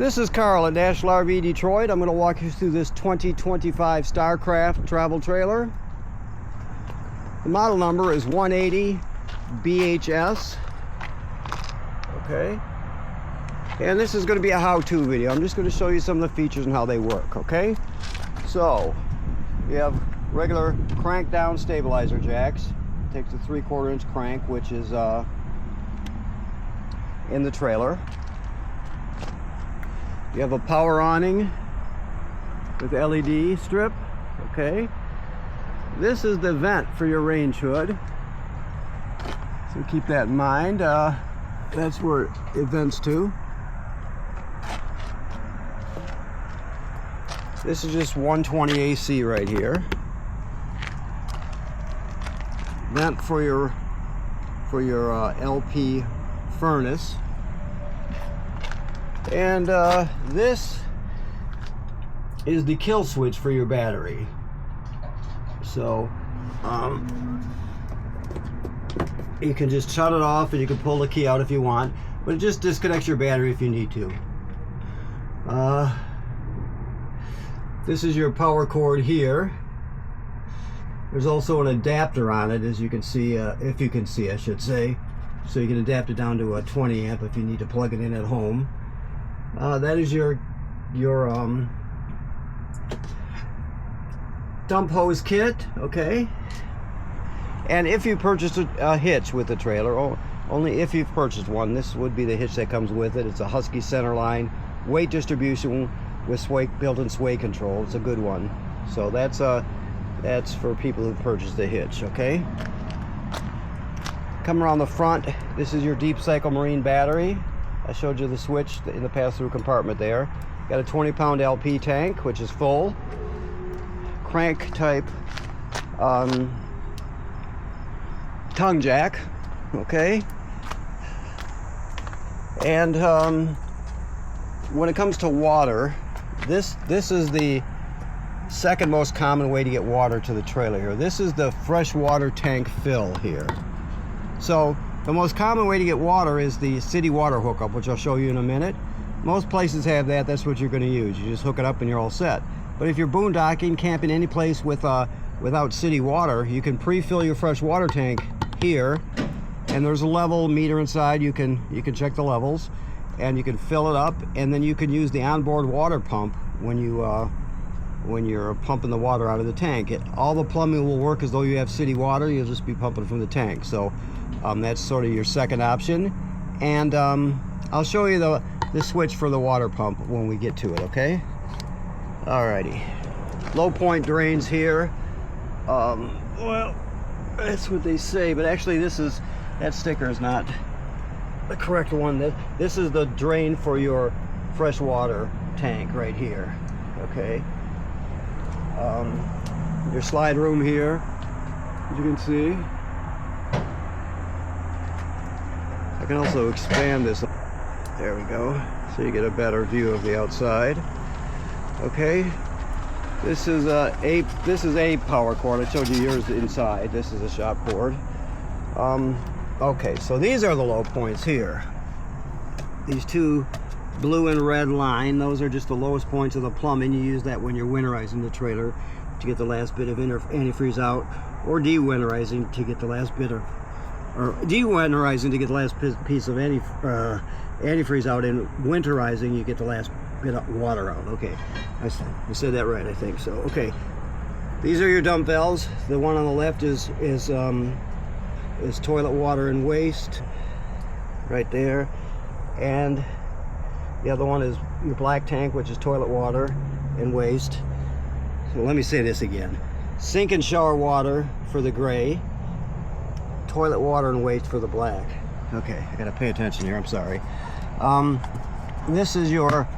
This is Carl at National RV Detroit. I'm going to walk you through this 2025 Starcraft travel trailer. The model number is 180 BHS. Okay. And this is going to be a how-to video. I'm just going to show you some of the features and how they work, okay? So, you have regular crank down stabilizer jacks. Takes a 3/4 inch crank, which is in the trailer. You have a power awning with LED strip, okay? This is the vent for your range hood, so keep that in mind. That's where it vents to. This is just 120 AC right here. Vent for your LP furnace. And this is the kill switch for your battery. So you can just shut it off and you can pull the key out if you want, but it just disconnects your battery if you need to. This is your power cord here. There's also an adapter on it, as you can see, if you can see, I should say. So you can adapt it down to a 20 amp if you need to plug it in at home. That is your dump hose kit, okay? And if you purchased a hitch with the trailer, only if you've purchased one, this would be the hitch that comes with it. It's a Husky centerline, weight distribution with built-in sway control. It's a good one. So that's for people who purchased a hitch, okay? Come around the front, this is your deep cycle marine battery. I showed you the switch in the pass-through compartment there. Got a 20-pound LP tank, which is full. Crank type tongue jack, okay? And when it comes to water, this is the second most common way to get water to the trailer here. This is the freshwater tank fill here. So the most common way to get water is the city water hookup, which I'll show you in a minute. Most places have that. That's what you're going to use. You just hook it up and you're all set. But if you're boondocking, camping any place without city water, you can pre-fill your fresh water tank here, and there's a level meter inside. You can check the levels, and you can fill it up, and then you can use the onboard water pump when you're pumping the water out of the tank. All the plumbing will work as though you have city water. You'll just be pumping from the tank. So that's sort of your second option. And I'll show you the switch for the water pump when we get to it, okay? Alrighty. Low point drains here. Well, that's what they say, but actually that sticker is not the correct one. This is the drain for your freshwater tank right here, okay? Your slide room here, as you can see. I can also expand this. There we go, so you get a better view of the outside. Okay, this is a power cord. I showed you yours inside. This is a shop cord. Okay, so these are the low points here. These two blue and red line, those are just the lowest points of the plumbing. You use that when you're winterizing the trailer to get the last bit of antifreeze out, or dewinterizing to get the last bit of, or dewinterizing to get the last piece of antifreeze out, and winterizing you get the last bit of water out. Okay, I said that right, I think so. Okay, these are your dump valves. The one on the left is toilet water and waste, right there, and the other one is your black tank, which is toilet water and waste. So let me say this again. Sink and shower water for the gray, toilet water and waste for the black. Okay, I gotta pay attention here, I'm sorry. This is your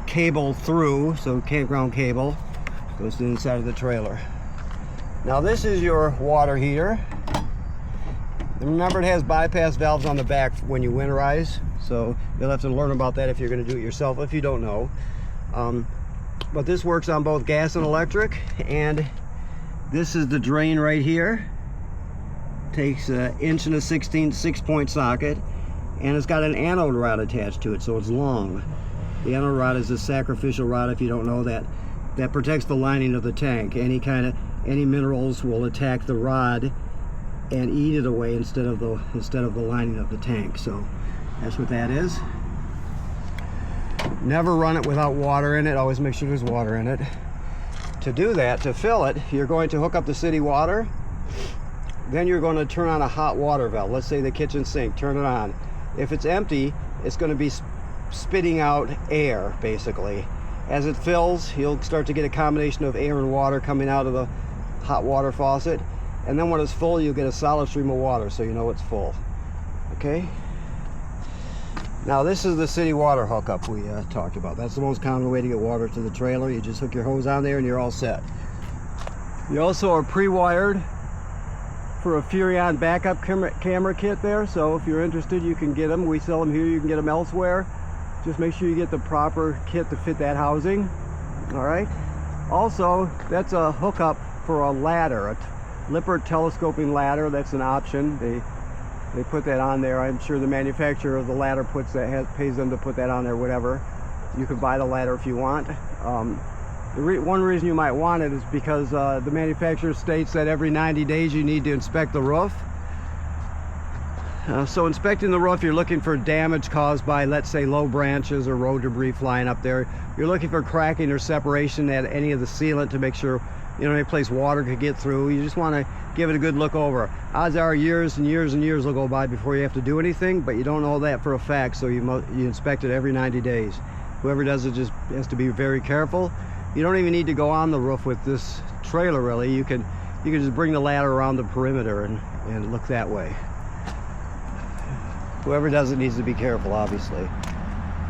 cable through, so campground cable goes to the inside of the trailer. Now this is your water heater. Remember, it has bypass valves on the back when you winterize, so you'll have to learn about that if you're going to do it yourself, if you don't know. But this works on both gas and electric, and this is the drain right here. Takes an 1 1/16" 6-point socket, and it's got an anode rod attached to it, so it's long. The anode rod is a sacrificial rod, if you don't know that. That protects the lining of the tank. Any minerals will attack the rod and eat it away instead of the lining of the tank. So that's what that is. Never run it without water in it. Always make sure there's water in it. To do that, to fill it, you're going to hook up the city water. Then you're going to turn on a hot water valve. Let's say the kitchen sink, turn it on. If it's empty, it's going to be spitting out air, basically. As it fills, you'll start to get a combination of air and water coming out of the hot water faucet. And then when it's full, you'll get a solid stream of water, so you know it's full. Okay? Now this is the city water hookup we talked about. That's the most common way to get water to the trailer. You just hook your hose on there and you're all set. You also are pre-wired for a Furrion backup camera kit there, so if you're interested, you can get them. We sell them here, you can get them elsewhere. Just make sure you get the proper kit to fit that housing. Alright. Also, that's a hookup for a ladder, a Lippert telescoping ladder. That's an option. They put that on there. I'm sure the manufacturer of the ladder pays them to put that on there, whatever. You could buy the ladder if you want. One reason you might want it is because the manufacturer states that every 90 days you need to inspect the roof. So inspecting the roof, you're looking for damage caused by, let's say, low branches or road debris flying up there. You're looking for cracking or separation at any of the sealant to make sure, you know, any place water could get through. You just want to give it a good look over. Odds are years and years and years will go by before you have to do anything, but you don't know that for a fact, so you inspect it every 90 days. Whoever does it just has to be very careful. You don't even need to go on the roof with this trailer, really. You can just bring the ladder around the perimeter and look that way. Whoever does it needs to be careful, obviously.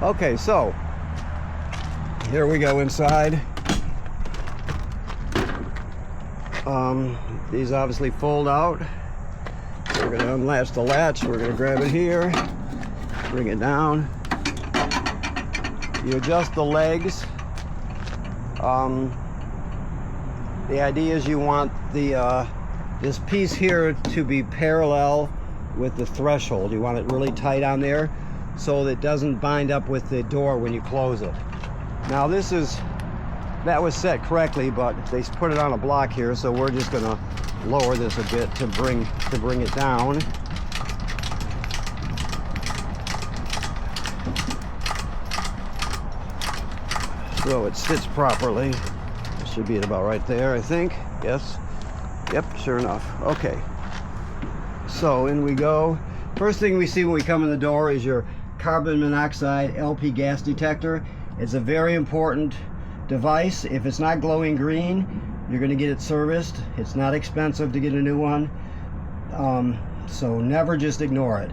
Okay, so here we go inside. These obviously fold out. We're going to unlatch the latch. We're going to grab it here, bring it down. You adjust the legs. The idea is you want this piece here to be parallel with the threshold. You want it really tight on there so that it doesn't bind up with the door when you close it. Now that was set correctly, but they put it on a block here, so we're just going to lower this a bit to bring it down. So it sits properly. It should be at about right there, I think. Yes. Yep, sure enough. Okay. So in we go. First thing we see when we come in the door is your carbon monoxide LP gas detector. It's a very important device. If it's not glowing green, you're going to get it serviced. It's not expensive to get a new one. So never just ignore it.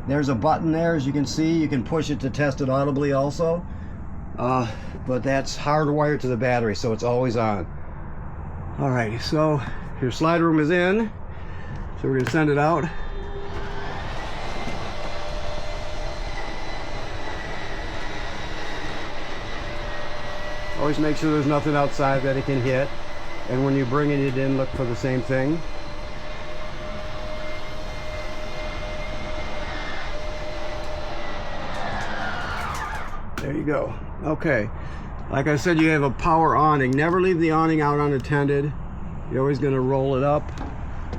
There's a button there, as you can see. You can push it to test it audibly also. But that's hardwired to the battery, so it's always on. Alright, so your slide room is in. So we're going to send it out. Always make sure there's nothing outside that it can hit. And when you're bringing it in, look for the same thing. There you go. Okay. Like I said, you have a power awning. Never leave the awning out unattended. You're always going to roll it up.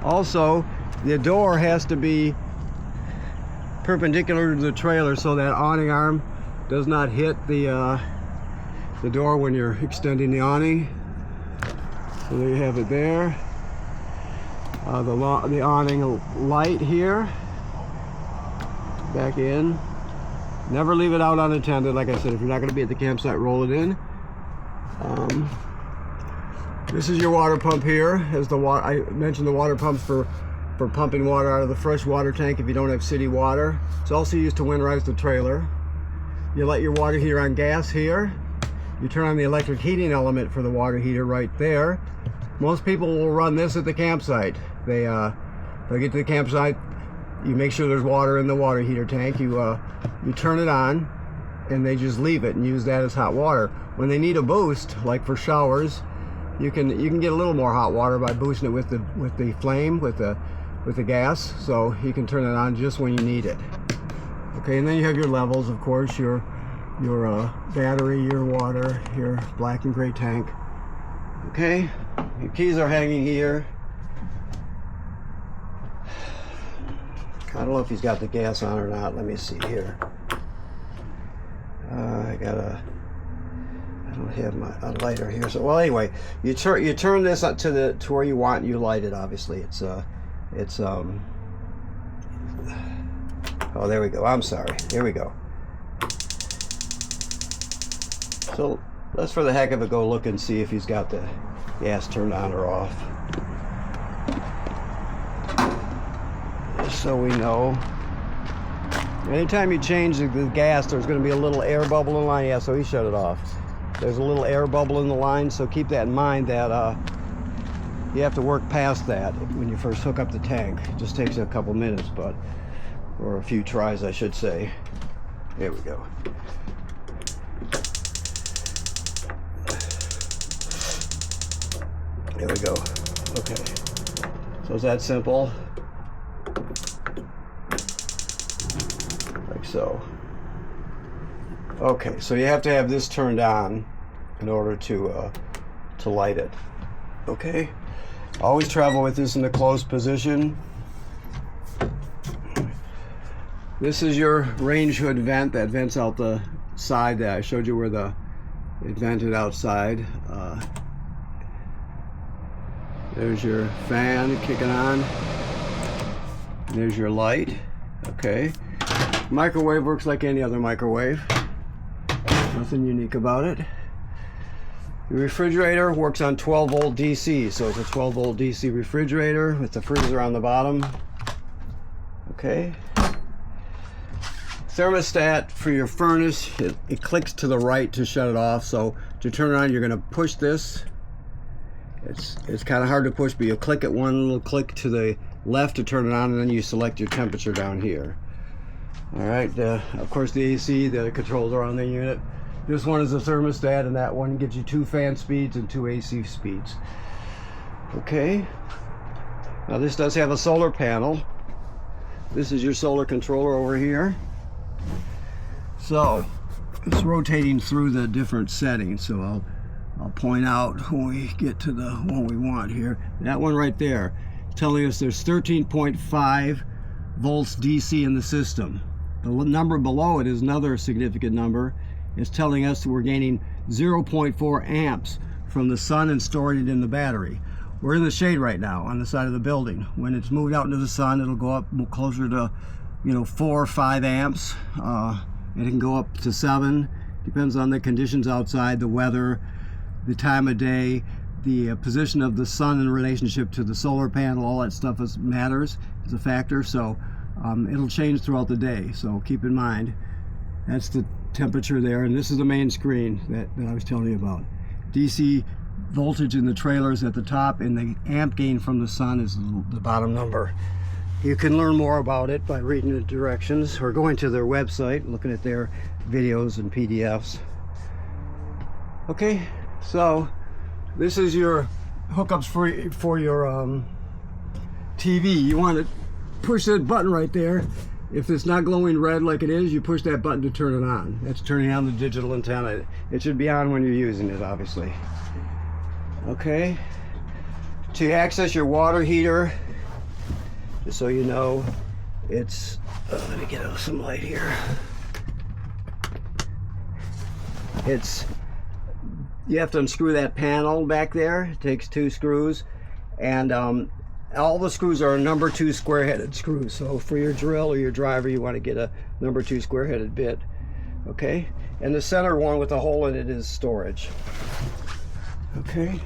Also, the door has to be perpendicular to the trailer so that awning arm does not hit the door when you're extending the awning. So there you have it there. The awning light here. Back in. Never leave it out unattended. Like I said, if you're not going to be at the campsite, roll it in. This is your water pump here. As I mentioned, the water pumps for pumping water out of the fresh water tank if you don't have city water. It's also used to winterize the trailer. You let your water heater on gas here. You turn on the electric heating element for the water heater right there. Most people will run this at the campsite. They'll get to the campsite. You make sure there's water in the water heater tank. You turn it on, and they just leave it and use that as hot water. When they need a boost, like for showers, you can get a little more hot water by boosting it with the flame, with the gas. So you can turn it on just when you need it. Okay, and then you have your levels, of course, your your battery, your water, your black and gray tank. Okay, your keys are hanging here. I don't know if he's got the gas on or not. Let me see here. I don't have a lighter here. So, well, anyway, you turn this up to where you want. And you light it. Obviously, oh, there we go. I'm sorry. Here we go. So let's, for the heck of it, go look and see if he's got the gas turned on or off. Just so we know. Anytime you change the gas, there's going to be a little air bubble in the line. Yeah, so he shut it off. There's a little air bubble in the line, so keep that in mind that you have to work past that when you first hook up the tank. It just takes a couple minutes, or a few tries, I should say. There we go. There we go. Okay. So it's that simple. Like so. Okay, so you have to have this turned on in order to light it. Okay. Always travel with this in the closed position. This is your range hood vent that vents out the side. That I showed you where it vented outside. There's your fan kicking on. There's your light. Okay. Microwave works like any other microwave. Nothing unique about it. The refrigerator works on 12 volt DC, so it's a 12 volt DC refrigerator with the freezer on the bottom. Okay. Thermostat for your furnace, it clicks to the right to shut it off, so to turn it on you're going to push this. It's kind of hard to push, but you click it one little click to the left to turn it on, and then you select your temperature down here. Alright, of course the AC, the controls are on the unit. This one is a thermostat, and that one gives you 2 fan speeds and 2 AC speeds. Okay. Now this does have a solar panel. This is your solar controller over here. So it's rotating through the different settings, so I'll point out when we get to the one we want here. That one right there, telling us there's 13.5 volts DC in the system. The number below it is another significant number. It's telling us that we're gaining 0.4 amps from the sun and storing it in the battery. We're in the shade right now on the side of the building. When it's moved out into the sun, it'll go up closer to 4 or 5 amps. It can go up to 7. Depends on the conditions outside, the weather, the time of day, the position of the sun in relationship to the solar panel. All that stuff matters, is a factor. So it'll change throughout the day. So keep in mind, that's the temperature there, and this is the main screen that I was telling you about. DC voltage in the trailers at the top, and the amp gain from the sun is the bottom number. You can learn more about it by reading the directions or going to their website, looking at their videos and PDFs. Okay, so this is your hookups for your TV. You want to push that button right there. If it's not glowing red like it is, you push that button to turn it on. That's turning on the digital antenna. It should be on when you're using it, obviously. Okay. To access your water heater, just so you know, it's, let me get some light here. You have to unscrew that panel back there. It takes 2 screws, and all the screws are number 2 square-headed screws. So for your drill or your driver, you want to get a number 2 square-headed bit. Okay, and the center one with the hole in it is storage. Okay.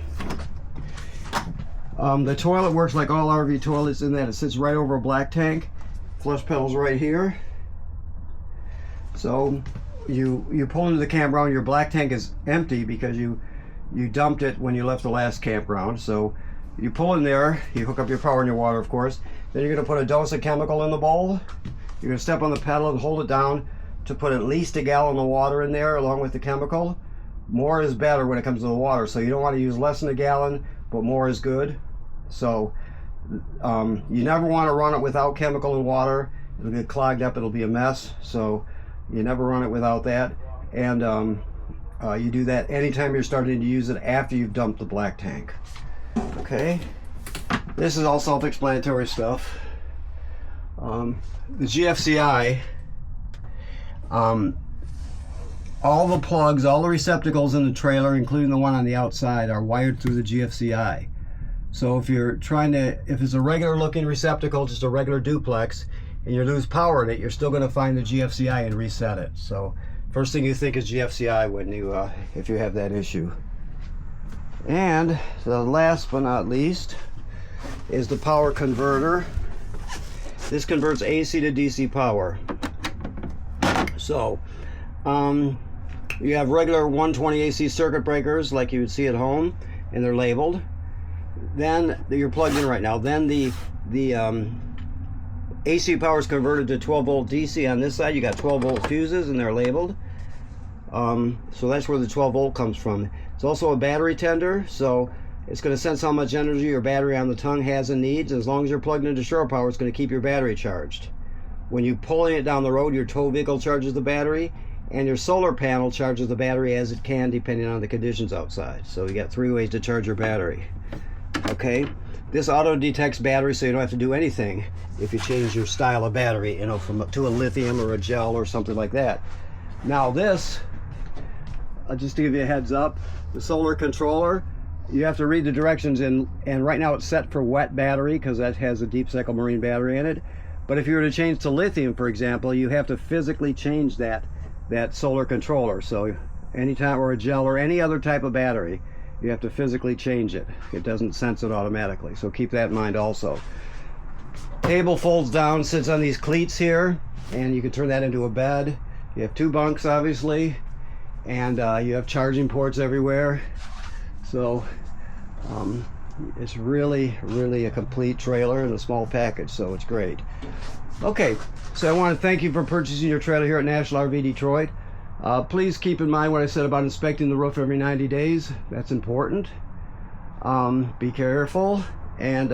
The toilet works like all RV toilets in that it sits right over a black tank. Flush pedal's right here. So you pull into the campground, your black tank is empty because you dumped it when you left the last campground. So you pull in there, you hook up your power and your water, of course. Then you're going to put a dose of chemical in the bowl. You're going to step on the pedal and hold it down to put at least a gallon of water in there along with the chemical. More is better when it comes to the water, so you don't want to use less than a gallon, but more is good. So you never want to run it without chemical and water. It'll get clogged up, it'll be a mess. So you never run it without that. and you do that anytime you're starting to use it after you've dumped the black tank. Okay, this is all self-explanatory stuff. The GFCI, all the plugs, all the receptacles in the trailer, including the one on the outside, are wired through the GFCI. So if you're trying to, if it's a regular looking receptacle, just a regular duplex, and you lose power in it, you're still going to find the GFCI and reset it. So first thing you think is GFCI when you, if you have that issue. And the last but not least is the power converter. This converts AC to DC power. So you have regular 120 AC circuit breakers like you would see at home, and they're labeled. Then you're plugged in right now. Then the AC power is converted to 12 volt DC. On this side you got 12 volt fuses and they're labeled. So that's where the 12 volt comes from. It's also a battery tender, so it's going to sense how much energy your battery on the tongue has and needs. As long as you're plugged into shore power, it's going to keep your battery charged. When you're pulling it down the road, your tow vehicle charges the battery, and your solar panel charges the battery as it can, depending on the conditions outside. So you got 3 ways to charge your battery. Okay, this auto detects battery, so you don't have to do anything if you change your style of battery, you know, to a lithium or a gel or something like that. Now this, just to give you a heads up, the solar controller, you have to read the directions, and right now it's set for wet battery because that has a deep cycle marine battery in it. But if you were to change to lithium, for example, you have to physically change that solar controller. So anytime, or a gel or any other type of battery, you have to physically change it. It doesn't sense it automatically, so keep that in mind also. Table folds down, sits on these cleats here, and you can turn that into a bed. You have 2 bunks obviously, and you have charging ports everywhere. So it's really a complete trailer in a small package, so it's great. Okay, so I want to thank you for purchasing your trailer here at National RV Detroit. Please keep in mind what I said about inspecting the roof every 90 days. That's important. Be careful. And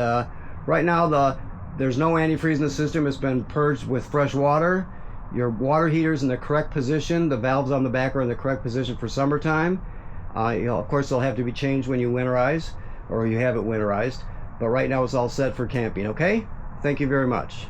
right now there's no antifreeze in the system. It's been purged with fresh water. Your water heater's in the correct position. The valves on the back are in the correct position for summertime. You know, of course they'll have to be changed when you winterize, or you have it winterized, but right now it's all set for camping. Okay, thank you very much.